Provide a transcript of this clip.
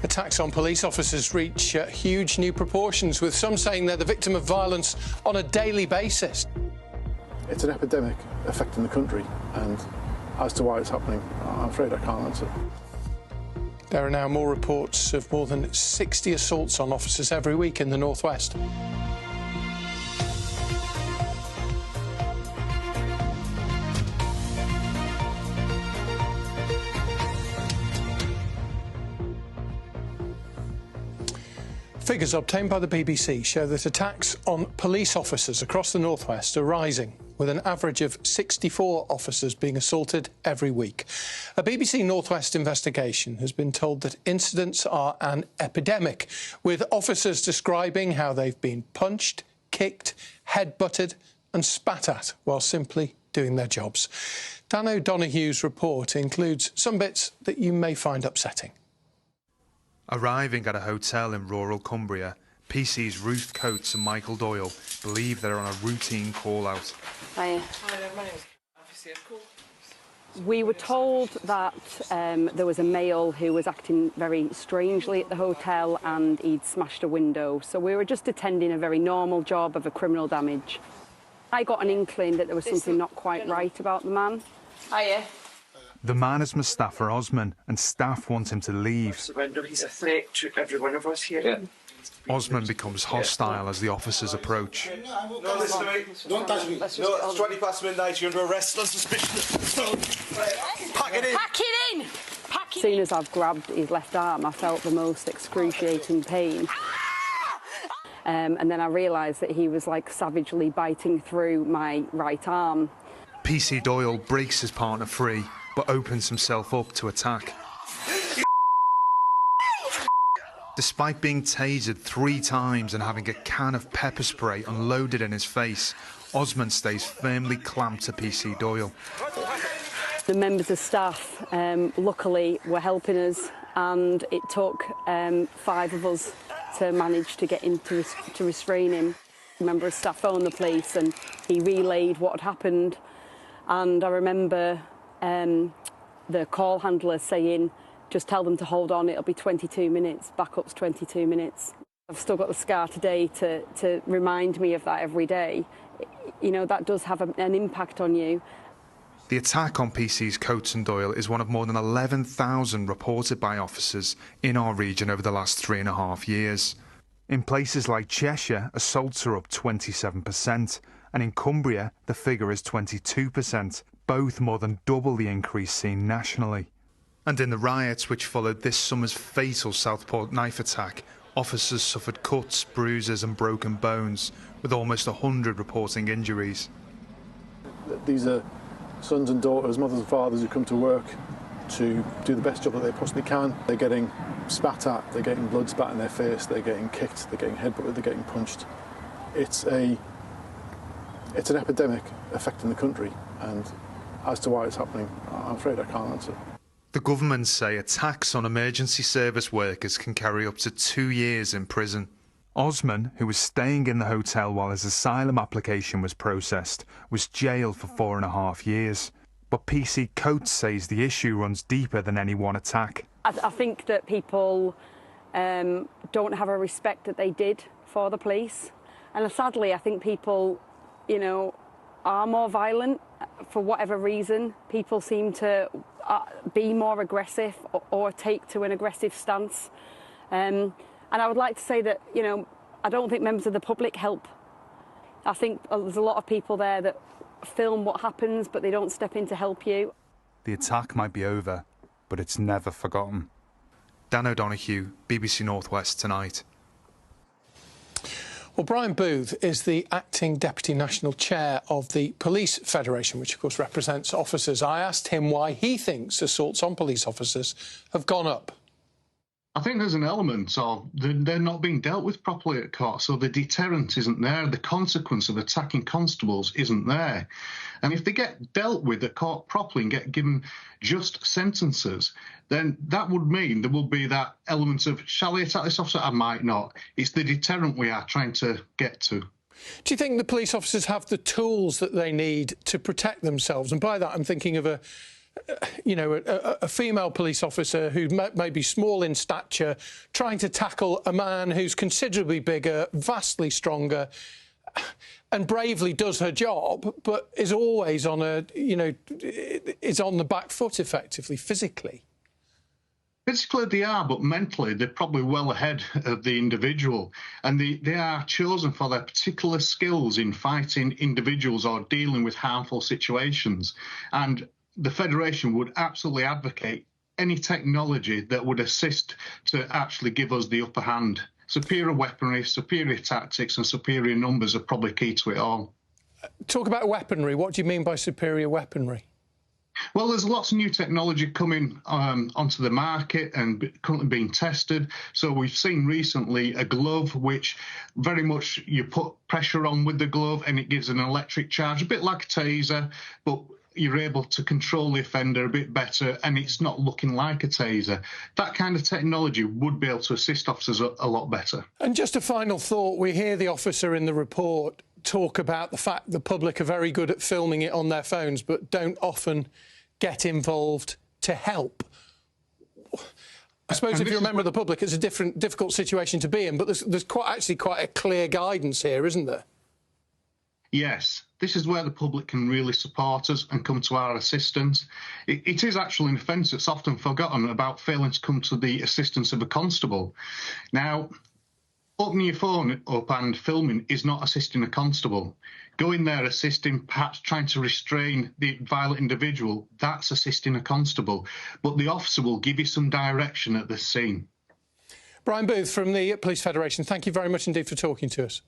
Attacks on police officers reach huge new proportions, with some saying they're the victim of violence on a daily basis. It's an epidemic affecting the country, and as to why it's happening, I'm afraid I can't answer. There are now more reports of more than 60 assaults on officers every week in the North West. Figures obtained by the BBC show that attacks on police officers across the North West are rising, with an average of 64 officers being assaulted every week. A BBC North West investigation has been told that incidents are an epidemic, with officers describing how they've been punched, kicked, headbutted and spat at while simply doing their jobs. Dan O'Donoghue's report includes some bits that you may find upsetting. Arriving at a hotel in rural Cumbria, PC's Ruth Coates and Michael Doyle believe they're on a routine call-out. Hiya. Hi there, my name is obviously a call. We were told that there was a male who was acting very strangely at the hotel and he'd smashed a window. So we were just attending a very normal job of a criminal damage. I got an inkling that there was something not quite right about the man. Hiya. The man is Mustafa Osman, and staff want him to leave. Surrender. He's a threat to every one of us here. Yeah. Osman becomes hostile as the officers approach. No, listen to me. Don't touch me. No, it's 20 past midnight. You're under arrest on suspicion. Pack it in. Pack it in! As soon as I've grabbed his left arm, I felt the most excruciating pain. And then I realised that he was like savagely biting through my right arm. PC Doyle breaks his partner free, but opens himself up to attack. Despite being tasered 3 times and having a can of pepper spray unloaded in his face, Osman stays firmly clamped to PC Doyle. The members of staff, luckily, were helping us, and it took 5 of us to manage to get him to restrain him. A member of staff phoned the police and he relayed what had happened, and I remember the call handler saying, just tell them to hold on, it'll be 22 minutes, backup's 22 minutes. I've still got the scar today to remind me of that every day. You know, that does have an impact on you. The attack on PC's Coates and Doyle is one of more than 11,000 reported by officers in our region over the last 3.5 years. In places like Cheshire, assaults are up 27%, and in Cumbria, the figure is 22%, both more than double the increase seen nationally. And in the riots which followed this summer's fatal Southport knife attack, officers suffered cuts, bruises and broken bones, with almost 100 reporting injuries. These are sons and daughters, mothers and fathers who come to work to do the best job that they possibly can. They're getting spat at, they're getting blood spat in their face, they're getting kicked, they're getting headbutted, they're getting punched. It's an epidemic affecting the country, and as to why it's happening, I'm afraid I can't answer. The government say attacks on emergency service workers can carry up to 2 years in prison. Osman, who was staying in the hotel while his asylum application was processed, was jailed for 4.5 years. But PC Coates says the issue runs deeper than any one attack. I think that people don't have a respect that they did for the police. And sadly, I think people, you know, are more violent for whatever reason. People seem to be more aggressive or take to an aggressive stance. And I would like to say that, you know, I don't think members of the public help. I think there's a lot of people there that film what happens, but they don't step in to help you. The attack might be over, but it's never forgotten. Dan O'Donoghue, BBC North West Tonight. Well, Brian Booth is the acting Deputy National Chair of the Police Federation, which of course represents officers. I asked him why he thinks assaults on police officers have gone up. I think there's an element of they're not being dealt with properly at court, so the deterrent isn't there. The consequence of attacking constables isn't there. And if they get dealt with at court properly and get given just sentences, then that would mean there will be that element of, shall I attack this officer? I might not. It's the deterrent we are trying to get to. Do you think the police officers have the tools that they need to protect themselves? And by that, I'm thinking of a you know, a female police officer who may be small in stature, trying to tackle a man who's considerably bigger, vastly stronger, and bravely does her job, but is always on a, you know, is on the back foot effectively, physically. Physically they are, but mentally they're probably well ahead of the individual, and they are chosen for their particular skills in fighting individuals or dealing with harmful situations. And the Federation would absolutely advocate any technology that would assist to actually give us the upper hand. Superior weaponry, superior tactics and superior numbers are probably key to it all. Talk about weaponry. What do you mean by superior weaponry? Well, there's lots of new technology coming onto the market and currently being tested. So we've seen recently a glove which very much you put pressure on with the glove and it gives an electric charge, a bit like a taser, but you're able to control the offender a bit better and it's not looking like a taser. That kind of technology would be able to assist officers a lot better. And just a final thought, we hear the officer in the report talk about the fact the public are very good at filming it on their phones but don't often get involved to help. I suppose if you're a member of the public, it's a difficult situation to be in, but there's actually quite a clear guidance here, isn't there? Yes, this is where the public can really support us and come to our assistance. It is actually an offence that's often forgotten about failing to come to the assistance of a constable. Now, opening your phone up and filming is not assisting a constable. Going there assisting, perhaps trying to restrain the violent individual, that's assisting a constable. But the officer will give you some direction at the scene. Brian Booth from the Police Federation, thank you very much indeed for talking to us.